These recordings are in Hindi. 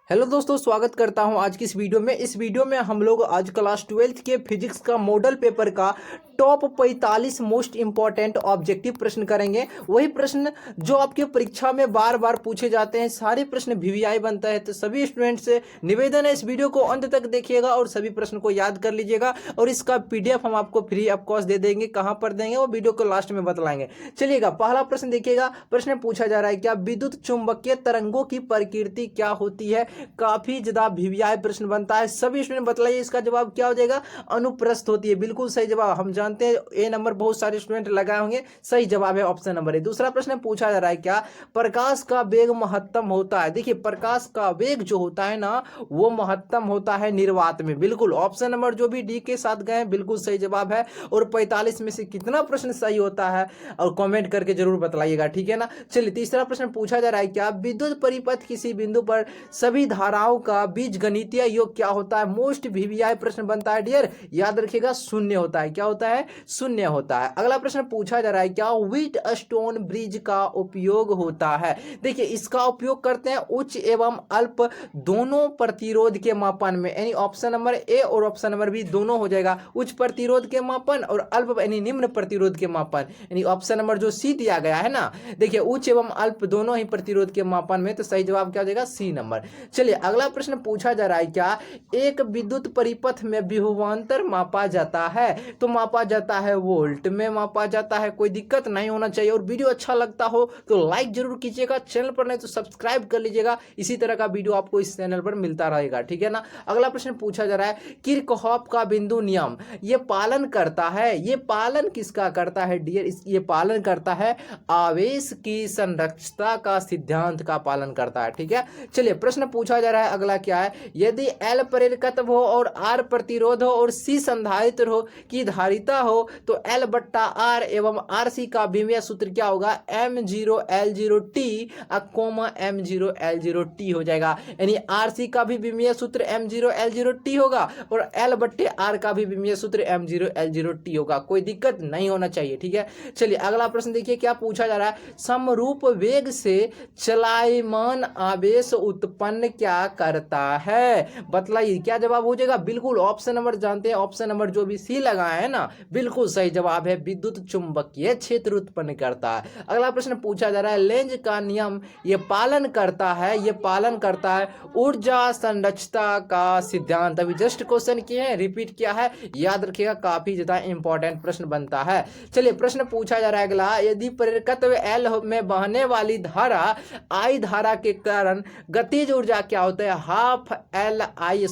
हेलो दोस्तों, स्वागत करता हूं आज की इस वीडियो में हम लोग आज क्लास 12th के फिजिक्स का मॉडल पेपर का टॉप 45 मोस्ट इंपॉर्टेंट ऑब्जेक्टिव प्रश्न करेंगे। वही प्रश्न जो आपके परीक्षा में बार बार पूछे जाते हैं, सारे प्रश्न वीवीआई बनता है। तो सभी स्टूडेंट से निवेदन है, इस वीडियो को अंत तक देखिएगा और सभी प्रश्न को याद कर लीजिएगा। और इसका पीडीएफ हम आपको फ्री ऑफ कॉस्ट दे देंगे। कहाँ पर देंगे वो वीडियो को लास्ट में बतलाएंगे। चलिएगा, पहला प्रश्न देखिएगा। प्रश्न पूछा जा रहा है, क्या विद्युत चुंबकीय तरंगों की प्रकृति क्या होती है? काफी ज्यादा वीवीआई प्रश्न बनता है। सभी स्टूडेंट बतलाइए इसका जवाब क्या हो जाएगा? अनुप्रस्थ होती है। बिल्कुल सही जवाब। हम जानते हैं ए नंबर बहुत सारे स्टूडेंट लगाए होंगे। सही जवाब है ऑप्शन नंबर ए। दूसरा प्रश्न पूछा जा रहा है, क्या प्रकाश का वेग महत्तम होता है? देखिए, प्रकाश का वेग जो होता है ना, वो महत्तम होता है निर्वात में। बिल्कुल ऑप्शन नंबर जो भी डी के साथ गए बिल्कुल सही जवाब है। और 45 में से कितना प्रश्न सही होता है और कमेंट करके जरूर बतलाइएगा, ठीक है ना। चलिए, तीसरा प्रश्न पूछा जा रहा है, क्या विद्युत परिपथ किसी बिंदु पर सभी धाराओं का बीजगणितीय योग क्या होता है? मोस्ट वीवीआई प्रश्न बनता है डियर, याद रखिएगा, शून्य होता है। क्या होता है? शून्य होता है। अगला प्रश्न पूछा जा रहा है, क्या व्हीट स्टोन ब्रिज का उपयोग होता है? देखिए, इसका उपयोग करते हैं उच्च एवं अल्प दोनों प्रतिरोध के मापन में। यानी ऑप्शन नंबर ए और ऑप्शन नंबर बी दोनों हो जाएगा। उच्च प्रतिरोध के मापन और अल्प यानी निम्न प्रतिरोध के मापन। यानी ऑप्शन नंबर जो सी दिया गया है ना, देखिए उच्च एवं अल्प दोनों ही प्रतिरोध के मापन में। तो सही जवाब क्या हो जाएगा? C number. चलिए, अगला प्रश्न पूछा जा रहा है, क्या एक विद्युत परिपथ में विभवांतर मापा जाता है? तो मापा जाता है वोल्ट में मापा जाता है। कोई दिक्कत नहीं होना चाहिए। और वीडियो अच्छा लगता हो तो लाइक जरूर कीजिएगा, चैनल पर नहीं तो सब्सक्राइब कर लीजिएगा। इसी तरह का वीडियो आपको इस चैनल पर मिलता रहेगा, ठीक है ना। अगला प्रश्न पूछा जा रहा है, किरचॉफ का बिंदु नियम ये पालन करता है? ये पालन किसका करता है डियर? ये पालन करता है आवेश की संरक्षता का सिद्धांत का पालन करता है, ठीक है। चलिए, प्रश्न पूछा जा रहा है अगला क्या है, यदि L प्रेरकत्व हो और R प्रतिरोध हो और C संधारित्र हो की धारिता हो तो L बट्टा R एवं RC का विमीय सूत्र क्या होगा? M0L0T M0L0T हो जाएगा। यानी RC का भी विमीय सूत्र M0L0T होगा और L बट्टे R का भी विमीय सूत्र M0L0T होगा। कोई दिक्कत नहीं होना चाहिए, ठीक है। चलिए, अगला प्रश्न देखिए, क्या पूछा जा रहा है, समरूप वेग से चलायमान आवेश उत्पन्न क्या करता है? बतलाइए क्या जवाब हो जाएगा? बिल्कुल ऑप्शन नंबर जानते हैं, ऑप्शन नंबर जो भी सी लगाए हैं ना, बिल्कुल सही जवाब है, विद्युत चुंबकीय क्षेत्र उत्पन्न करता है। अगला प्रश्न पूछा जा रहा है, लेंज का नियम ये पालन करता है ऊर्जा संरक्षता का सिद्धांत। अभी जस्ट क्वेश्चन किए हैं, रिपीट किया है, याद रखिएगा, काफी ज्यादा इंपॉर्टेंट प्रश्न बनता है। चलिए, प्रश्न पूछा जा रहा है अगला, यदि प्रेरकत्व एल में बहने वाली धारा आई धारा के कारण गतिज ऊर्जा क्या होता है? हाफ एल आई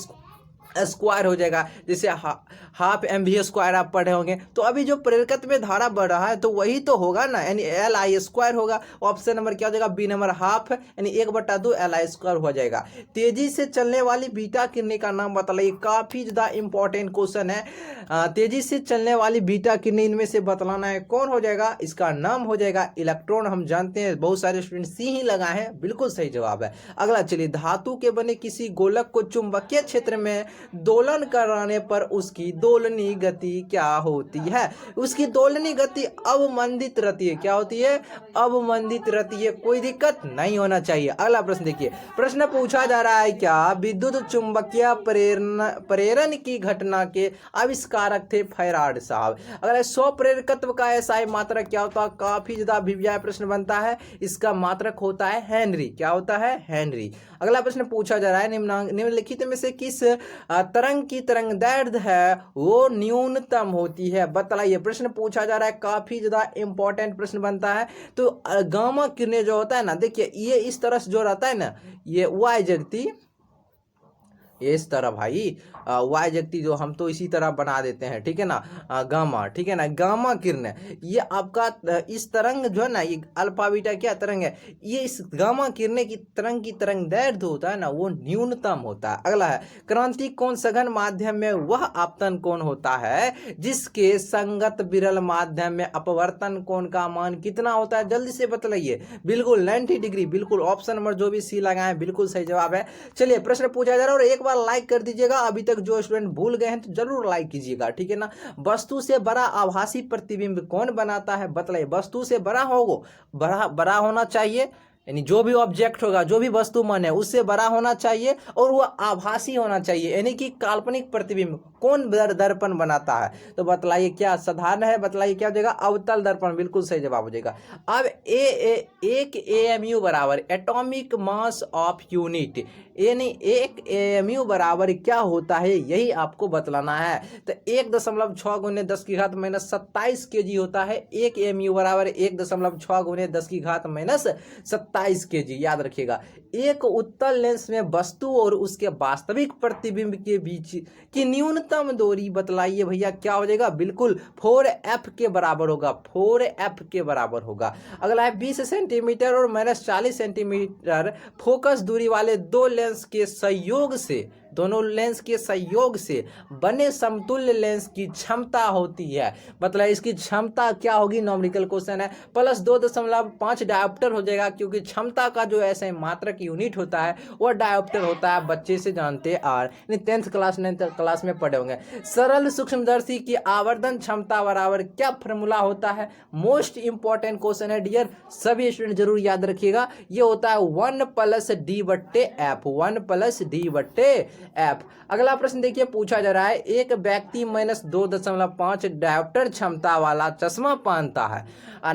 स्क्वायर हो जाएगा। जैसे हाफ एम वी स्क्वायर आप पढ़े होंगे। तो अभी जो प्रेरकत्व में धारा बढ़ रहा है तो वही तो होगा ना, यानी एल आई स्क्वायर होगा। ऑप्शन नंबर क्या हो जाएगा? बी नंबर हाफ, यानी 1/2 एल आई स्क्वायर हो जाएगा। तेजी से चलने वाली बीटा किरणें का नाम बतलाइए। काफी ज्यादा इंपॉर्टेंट क्वेश्चन है। तेजी से चलने वाली बीटा किरणें इनमें से बतलाना है, कौन हो जाएगा? इसका नाम हो जाएगा इलेक्ट्रॉन। हम जानते हैं बहुत सारे स्टूडेंट सी ही लगाए हैं, बिल्कुल सही जवाब है। अगला चलिए, धातु के बने किसी गोलक को चुंबकीय क्षेत्र में दोलन कराने पर उसकी दोलनी गति क्या होती है? उसकी दोलनी गति अवमंदित रहती है। क्या होती है? अवमंदित रहती है। कोई दिक्कत नहीं होना चाहिए। अगला प्रश्न देखिए, प्रश्न पूछा जा रहा है, क्या विद्युत चुंबकीय प्रेरण की घटना के आविष्कारक थे फैराड साहब? अगर 100 प्रेरकत्व का एसआई मात्रक क्या होता है? काफी ज्यादा वीवीआई प्रश्न बनता है। इसका मात्रक होता है हेनरी। क्या होता है? हेनरी। अगला प्रश्न पूछा जा रहा है, निम्नलिखित में से किस तरंग की तरंगदैर्ध्य है वो न्यूनतम होती है? बतलाइए। प्रश्न पूछा जा रहा है, काफी ज्यादा इंपॉर्टेंट प्रश्न बनता है। तो गामा किरणें जो होता है ना, देखिए ये इस तरह से जो रहता है ना, ये वाई जगती इस तरह भाई वाई जगती जो हम तो इसी तरह बना देते हैं, ठीक है ना, गामा, ठीक है ना, गामा किरण ये आपका इस तरंग जो है ना, ये अल्फा बीटा क्या तरंग है, ये इस गामा किरण की तरंगदैर्ध्य होता है ना, वो न्यूनतम होता है। अगला है, क्रांति कोण सघन माध्यम में वह आपतन कोण होता है जिसके संगत विरल माध्यम में अपवर्तन कोण का मान कितना होता है? जल्दी से बतलाइए। बिल्कुल 90 डिग्री। बिल्कुल ऑप्शन नंबर जो भी सी लगाए बिल्कुल सही जवाब है। चलिए, प्रश्न पूछा जा रहा है और एक बार लाइक कर दीजिएगा। अभी तक जो स्टूडेंट भूल गए हैं तो जरूर लाइक कीजिएगा, ठीक है ना। वस्तु से बड़ा आभासी प्रतिबिंब कौन बनाता है? बतलाइए। वस्तु से बड़ा होना चाहिए, यानी जो भी ऑब्जेक्ट होगा, जो भी वस्तु मन है, उससे बड़ा होना चाहिए और वो आभासी होना चाहिए, यानी कि काल्पनिक प्रतिबिंब। कौन दर्पण बनाता है? तो बतलाइए क्या साधारण है, बतलाइए क्या हो जाएगा? अवतल दर्पण, बिल्कुल सही जवाब हो जाएगा। अब एक एएमयू बराबर एटॉमिक मास ऑफ यूनिट, यानी एक एएमयू बराबर क्या होता है, यही आपको बतलाना है। तो 1.6 गुने 10 की घात माइनस 27 kg होता है। एक एएमयू बराबर 1.6 गुने 10 की घात माइनस 27 kg, याद रखिएगा। एक उत्तल लेंस में वस्तु और उसके वास्तविक प्रतिबिंब के बीच की न्यूनतम दूरी बतलाइए भैया, क्या हो जाएगा? बिल्कुल 4f के बराबर होगा, 4f के बराबर होगा। अगला है 20 सेंटीमीटर और माइनस 40 सेंटीमीटर फोकस दूरी वाले दो लेंस के संयोग से, दोनों लेंस के संयोग से बने समतुल्य लेंस की क्षमता होती है। मतलब इसकी क्षमता क्या होगी? न्यूमेरिकल क्वेश्चन है। प्लस 2.5 डायोप्टर हो जाएगा, क्योंकि क्षमता का जो ऐसे मात्रक यूनिट होता है वह डायोप्टर होता है। बच्चे से जानते और 10th क्लास 9th क्लास में पढ़े होंगे। सरल सूक्ष्मदर्शी की आवर्धन क्षमता बराबर क्या फॉर्मूला होता है? मोस्ट इंपॉर्टेंट क्वेश्चन है डियर, सभी स्टूडेंट जरूर याद रखिएगा। ये होता है 1 + d/f, 1 + d/f। अगला प्रश्न देखिए, पूछा जा रहा है एक व्यक्ति -2.5 डायोप्टर क्षमता वाला चश्मा पहनता है।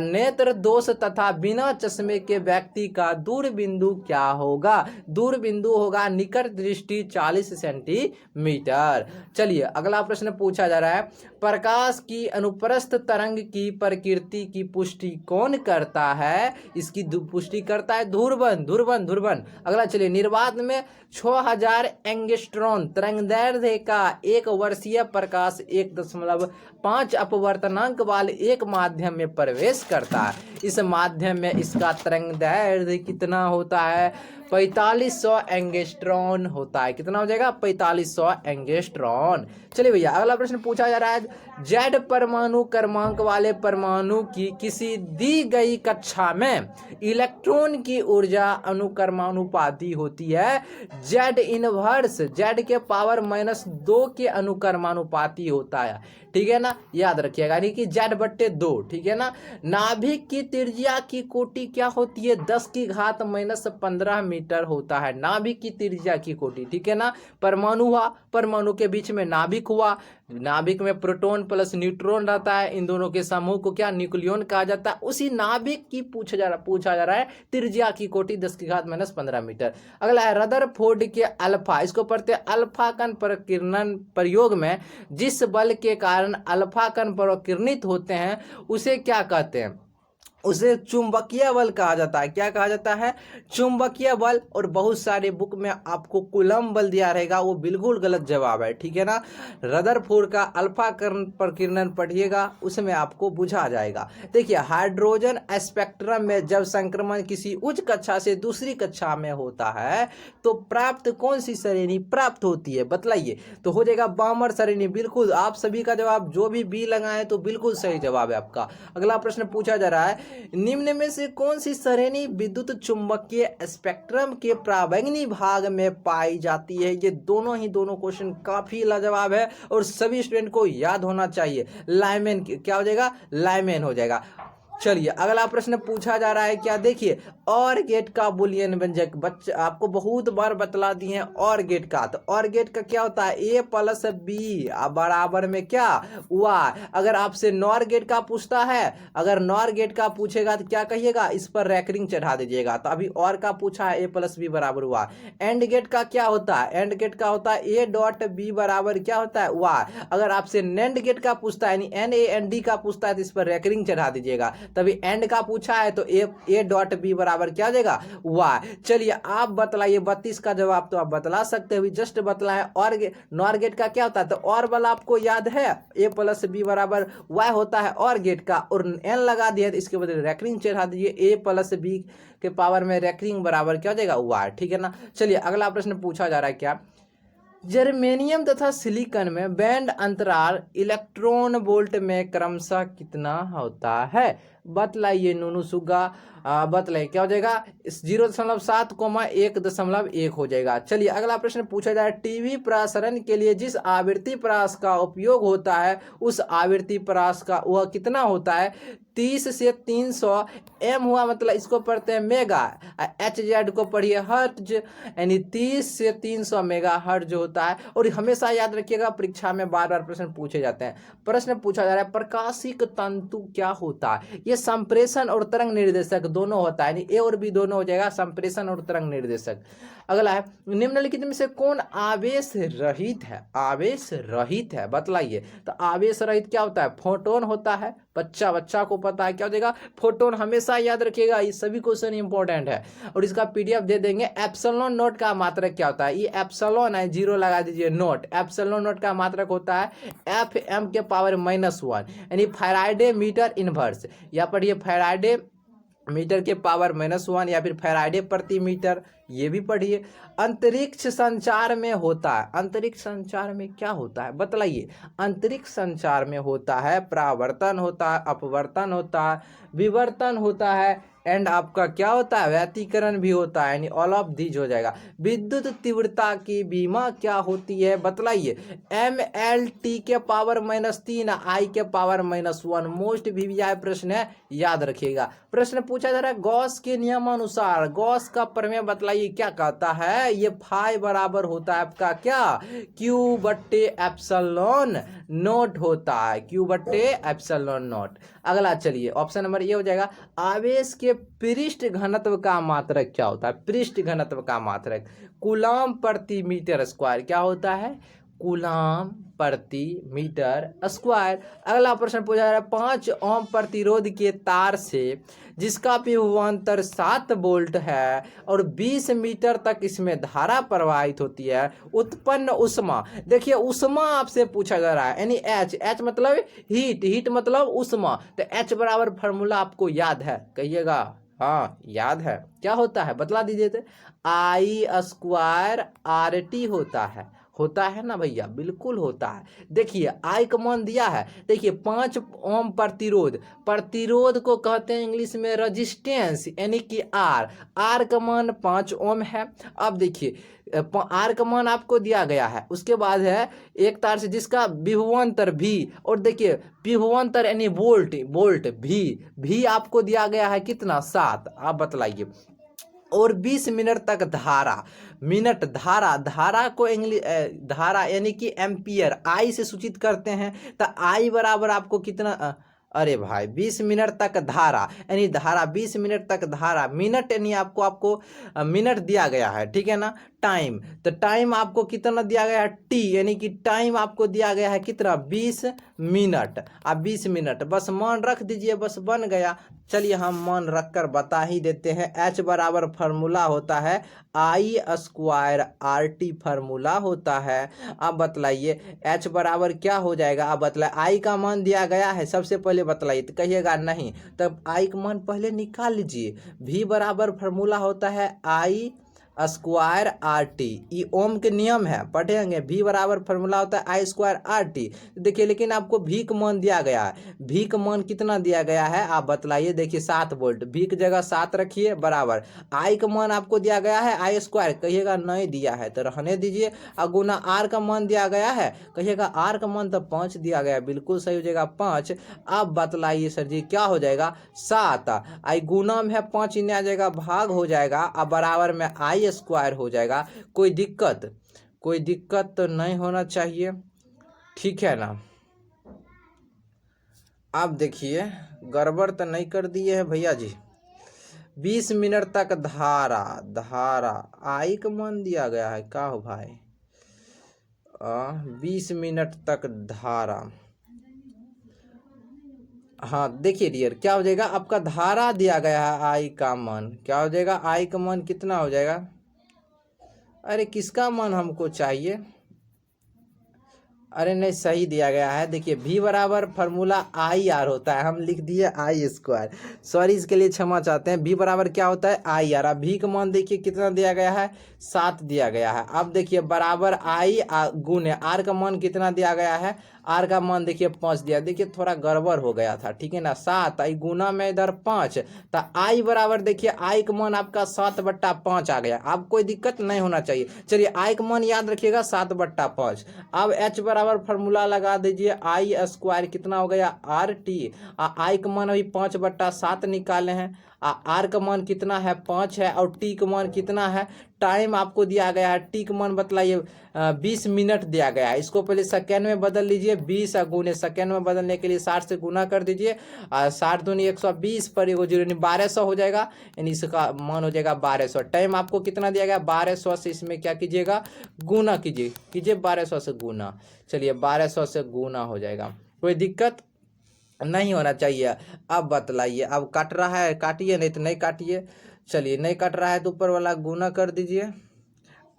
नेत्र दोष तथा बिना चश्मे के व्यक्ति का दूरबिंदु क्या होगा? दूरबिंदु होगा निकट दृष्टि 40 सेंटीमीटर। चलिए अगला प्रश्न पूछा जा रहा है, प्रकाश की अनुप्रस्थ तरंग की प्रकृति की पुष्टि कौन करता है? इसकी पुष्टि करता है ध्रुवन। अगला चलिए, निर्वात में 6000 एंगस्ट्रॉन तरंगदैर्ध्य का एक वर्षीय प्रकाश 1.5 अपवर्तनांक वाले एक माध्यम में प्रवेश करता है। इस माध्यम में इसका तरंगदैर्ध्य कितना होता है? 4500 एंगस्ट्रॉन होता है। कितना हो जाएगा? 4500 एंगस्ट्रॉन। चलिए भैया अगला प्रश्न पूछा जा रहा है, जेड परमाणु क्रमांक वाले परमाणु की किसी दी गई कक्षा में इलेक्ट्रॉन की ऊर्जा अनुक्रमानुपाती होती है जेड इनवर्स, जेड के पावर -2 के अनुक्रमानुपाती होता है। ठीक है ना, याद रखिएगा, यानी कि Z/2। ठीक है ना। नाभिक की त्रिज्या की कोटि क्या होती है? 10 की घात -15 मीटर होता है नाभिक की त्रिज्या की कोटि। ठीक है ना। परमाणु हुआ, परमाणु के बीच में नाभिक हुआ, नाभिक में प्रोटॉन प्लस न्यूट्रॉन रहता है, इन दोनों के समूह को क्या न्यूक्लियन कहा जाता है। उसी नाभिक की पूछा जा रहा है त्रिज्या की कोटि 10 की घात -15 मीटर। अगला है रदरफोर्ड के अल्फा, इसको पढ़ते हैं अल्फा कण प्रकीर्णन प्रयोग में जिस बल के कारण अल्फा कण प्रकीर्णित होते हैं उसे क्या कहते हैं? उसे चुंबकीय बल कहा जाता है। क्या कहा जाता है? चुंबकीय बल। और बहुत सारे बुक में आपको कूलम्ब बल दिया रहेगा, वो बिल्कुल गलत जवाब है। ठीक है ना। रदरफोर्ड का अल्फा कण प्रकीर्णन पढ़िएगा, उसमें आपको बुझा जाएगा। देखिए हाइड्रोजन स्पेक्ट्रम में जब संक्रमण किसी उच्च कक्षा से दूसरी कक्षा में होता है तो प्राप्त कौन सी श्रेणी प्राप्त होती है? बतलाइए। तो हो जाएगा बामर श्रेणी। बिल्कुल आप सभी का जवाब जो भी बी लगाए तो बिल्कुल सही जवाब है आपका। अगला प्रश्न पूछा जा रहा है, निम्न में से कौन सी श्रेणी विद्युत चुंबकीय स्पेक्ट्रम के प्रावैंगनी भाग में पाई जाती है? ये दोनों क्वेश्चन काफी लाजवाब है और सभी स्टूडेंट को याद होना चाहिए। लाइमेन क्या हो जाएगा? लाइमेन हो जाएगा। चलिए अगला प्रश्न पूछा जा रहा है, क्या देखिए, और गेट का बुलियन व्यंजक बच्चे आपको बहुत बार बतला दिए हैं। और गेट का, तो और गेट का क्या होता है? A + B बराबर में क्या हुआ? अगर आपसे नॉर गेट का पूछता है, अगर नॉर गेट का पूछेगा तो क्या कहिएगा? इस पर रैकरिंग चढ़ा दीजिएगा। तो अभी और का पूछा है, A + B बराबर हुआ। एंड गेट का क्या होता है? एंड गेट का होता है A.B बराबर क्या होता है? हुआ। अगर आपसे नैंड गेट का पूछता है, यानी NAND का पूछता है, तो इस पर रैकरिंग चढ़ा दीजिएगा। तभी एंड का पूछा है तो A.B बराबर क्या हो जाएगा? वाई। चलिए आप बतलाइए 32 का जवाब तो आप बतला सकते हो, जस्ट बतलाएं। और नॉर गेट का क्या होता है? तो और वाला आपको याद है, A + B बराबर वाई होता है और गेट का, और एन लगा दिया तो इसके बदले रैकरिंग चढ़ा दीजिए। A + B के पावर में रैकरिंग बराबर क्या हो जाएगा? वाई। ठीक है ना। चलिए अगला प्रश्न पूछा जा रहा है, क्या जर्मेनियम तथा सिलिकॉन में बैंड अंतराल इलेक्ट्रॉन वोल्ट में क्रमशः कितना होता है? बतलाइए नूनू सुगा, बतलाइए क्या हो जाएगा? 0.7, 1.1 हो जाएगा। चलिए अगला प्रश्न पूछा जाए, टीवी प्रसारण के लिए जिस आवृत्ति परास का उपयोग होता है उस आवृत्ति परास का वह कितना होता है? 30 से 300, एम हुआ मतलब इसको पढ़ते हैं मेगा, एच जेड को पढ़िए हर्ट्ज, यानी 30 से 300 मेगा हर्ट्ज जो होता है। और हमेशा याद रखिएगा परीक्षा में बार बार प्रश्न पूछे जाते हैं। प्रश्न पूछा जा रहा है प्रकाशिक तंतु क्या होता है, ये संप्रेषण और तरंग निर्देशक दोनों होता है, यानी ए और बी दोनों हो जाएगा, संप्रेषण और तरंग निर्देशक। अगला है निम्नलिखित में से कौन आवेश रहित है, आवेश रहित है बतलाइए। तो आवेश रहित क्या होता है, फोटोन होता है, बच्चा को पता है क्या हो जाएगा, फोटोन। हमेशा याद रखिएगा ये सभी क्वेश्चन इंपॉर्टेंट है और इसका पीडीएफ दे देंगे। एप्सिलॉन नोट का मात्रक क्या होता है, ये एप्सिलॉन है, जीरो लगा दीजिए नोट। एप्सिलॉन नोट का मात्रक होता है FM के पावर -1, यानी फैराडे मीटर इनवर्स, या पढ़िए फैराडे मीटर के पावर -1 या फिर फैराडे प्रति मीटर, ये भी पढ़िए। अंतरिक्ष संचार में होता है, अंतरिक्ष संचार में क्या होता है बतलाइए। अंतरिक्ष संचार में होता है परावर्तन होता है, अपवर्तन होता है, विवर्तन होता है, एंड आपका क्या होता है, व्यतिकरण भी होता है, यानी ऑल ऑफ दीज हो जाएगा। विद्युत तीव्रता की बीमा क्या होती है बतलाइए। MLT के पावर -3, I के पावर -1, मोस्ट VVI प्रश्न है, याद रखिएगा। प्रश्न पूछा जा रहा है गॉस के नियमानुसार, गॉस का प्रमेय बतलाइए क्या कहता है। ये फाई बराबर होता है आपका क्या, Q/ε0 होता है, Q/ε0। अगला चलिए ऑप्शन नंबर ए हो जाएगा। आवेश के पृष्ठ घनत्व का मात्रक क्या होता है, पृष्ठ घनत्व का मात्रक कूलाम प्रति मीटर स्क्वायर क्या होता है, कूलाम प्रति मीटर स्क्वायर। अगला प्रश्न पूछा जा रहा है 5 ओम प्रतिरोध के तार से जिसका विभवांतर 7 वोल्ट है और 20 मीटर तक इसमें धारा प्रवाहित होती है, उत्पन्न उष्मा। देखिए उष्मा आपसे पूछा जा रहा है, यानी H मतलब हीट मतलब उष्मा। तो H बराबर फार्मूला आपको याद है, कहिएगा हाँ याद है, क्या होता है बतला दीजिए। तो I² होता है ना भैया, बिल्कुल होता है। देखिए आई का मान दिया है, देखिए 5 ओम प्रतिरोध को कहते हैं इंग्लिश में रेजिस्टेंस, यानी कि आर का मान 5 ओम है। अब देखिए आर का मान आपको दिया गया है, उसके बाद है एक तार से जिसका विभवांतर भी, और देखिए विभवांतर यानी वोल्ट भी आपको दिया गया है कितना 7। आप बतलाइए। और 20 मिनट तक धारा को इंग्लिश धारा यानी कि एम्पियर आई से सूचित करते हैं। तो आई बराबर आपको कितना, अरे भाई 20 मिनट तक धारा, यानी धारा 20 मिनट तक धारा, मिनट यानी आपको मिनट दिया गया है, ठीक है ना। टाइम, तो टाइम आपको कितना दिया गया है टी, यानी कि टाइम आपको दिया गया है कितना 20 मिनट। अब 20 मिनट बस मान रख दीजिए, बस बन गया। चलिए हम मान रख कर बता ही देते हैं। H बराबर फार्मूला होता है I² फार्मूला होता है। अब बतलाइए H बराबर क्या हो जाएगा, अब बतलाइए। I का मान दिया गया है, सबसे पहले बतलाइए, तो कहिएगा नहीं, तब I का मान पहले निकाल लीजिए। V बराबर फार्मूला होता है I²RT, ये ओम के नियम है, पढ़ेंगे। V बराबर फार्मूला होता है I²RT। देखिए लेकिन आपको V का मान दिया गया है, V का मान कितना दिया गया है आप बतलाइए। देखिए 7 वोल्ट, V की जगह 7 रखिए बराबर। I का मान आपको दिया गया है I², कहिएगा नहीं दिया है तो रहने दीजिए। और गुना R का मान दिया गया है, कहिएगा R का मान तो 5 दिया गया है, बिल्कुल सही हो जाएगा 5। अब बतलाइए सर जी क्या हो जाएगा 7, I गुना में है 5 इन्हें आ जाएगा, भाग हो जाएगा, अब बराबर में I² हो जाएगा। कोई दिक्कत तो नहीं होना चाहिए, ठीक है ना। अब देखिए गड़बड़ तो नहीं कर दिए है भैया जी। 20 मिनट तक धारा आई का मान दिया गया है, का हो भाई 20 मिनट तक धारा। हाँ देखिए डियर क्या हो जाएगा, आपका धारा दिया गया है आई का मान, क्या हो जाएगा आई का मान कितना हो जाएगा, अरे किसका मान हमको चाहिए, अरे नहीं सही दिया गया है। देखिए V बराबर फार्मूला IR होता है, हम लिख दिए I², सॉरी इसके लिए क्षमा चाहते हैं। V बराबर क्या होता है IR। अब V का मान देखिए कितना दिया गया है 7 दिया गया है। अब देखिए बराबर I गुने R का मान कितना दिया गया है आर का मान देखिए 5 दिया, देखिए थोड़ा गड़बड़ हो गया था, ठीक है ना। 7 आई गुना में इधर 5, तो आई बराबर देखिए आई का मान आपका 7/5 आ गया। अब कोई दिक्कत नहीं होना चाहिए। चलिए आई का मान याद रखिएगा 7/5। अब एच बराबर फार्मूला लगा दीजिए, आई स्क्वायर कितना हो गया RT। आई का मान अभी 5/7 निकाले हैं, आर का मान कितना है 5 है, और टी का मान कितना है, टाइम आपको दिया गया है, टी का मान बतलाइए 20 मिनट दिया गया है। इसको पहले सेकेंड में बदल लीजिए, 20 गुने सेकेंड में बदलने के लिए 60 से गुना कर दीजिए, 60 दूनी 120 पर एगो जीरो यानी 1200 हो जाएगा, यानी इसका मान हो जाएगा 1200। टाइम आपको कितना दिया गया 1200 से इसमें क्या कीजिएगा गुना कीजिए 1200 से गुना। चलिए 1200 से गुना हो जाएगा, कोई दिक्कत नहीं होना चाहिए। अब बतलाइए, अब काट रहा है काटिए, नहीं तो नहीं काटिए। चलिए नहीं कट रहा है तो ऊपर वाला गुना कर दीजिए,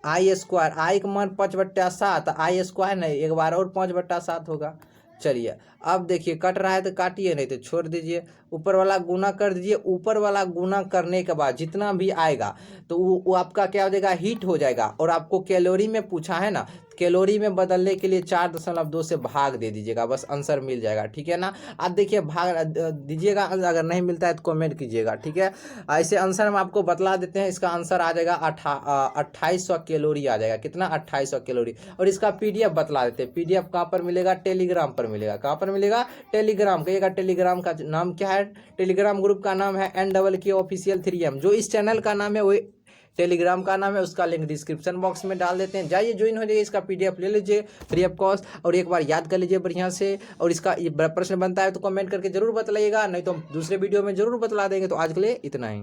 आई स्क्वायर, आई का मान 5/7, आई स्क्वायर नहीं एक बार और 5/7 होगा। चलिए अब देखिए कट रहा है तो काटिए, नहीं तो छोड़ दीजिए, ऊपर वाला गुना कर दीजिए। ऊपर वाला गुना करने के बाद जितना भी आएगा तो वो आपका क्या हो जाएगा हिट हो जाएगा। और आपको कैलोरी में पूछा है ना, कैलोरी में बदलने के लिए 4.2 से भाग दे दीजिएगा, बस आंसर मिल जाएगा, ठीक है ना। अब देखिए भाग दीजिएगा, अगर नहीं मिलता है तो कमेंट कीजिएगा, ठीक है। ऐसे आंसर हम आपको बतला देते हैं, इसका आंसर आ जाएगा 2800 कैलोरी आ जाएगा। कितना 2800 कैलोरी। और इसका PDF बतला देते हैं। PDF कहाँ पर मिलेगा, टेलीग्राम पर मिलेगा। कहाँ पर मिलेगा, टेलीग्राम। कहिएगा टेलीग्राम का नाम क्या है, टेलीग्राम ग्रुप का नाम है NKK ऑफिशियल 3M। जो इस चैनल का नाम है वही टेलीग्राम का नाम है, उसका लिंक डिस्क्रिप्शन बॉक्स में डाल देते हैं, जाइए ज्वाइन हो जाइए, इसका PDF ले लीजिए फ्री ऑफ कॉस्ट, और एक बार याद कर लीजिए बढ़िया से। और इसका ये प्रश्न बनता है तो कमेंट करके जरूर बतलाइएगा, नहीं तो हम दूसरे वीडियो में जरूर बतला देंगे। तो आज के लिए इतना ही।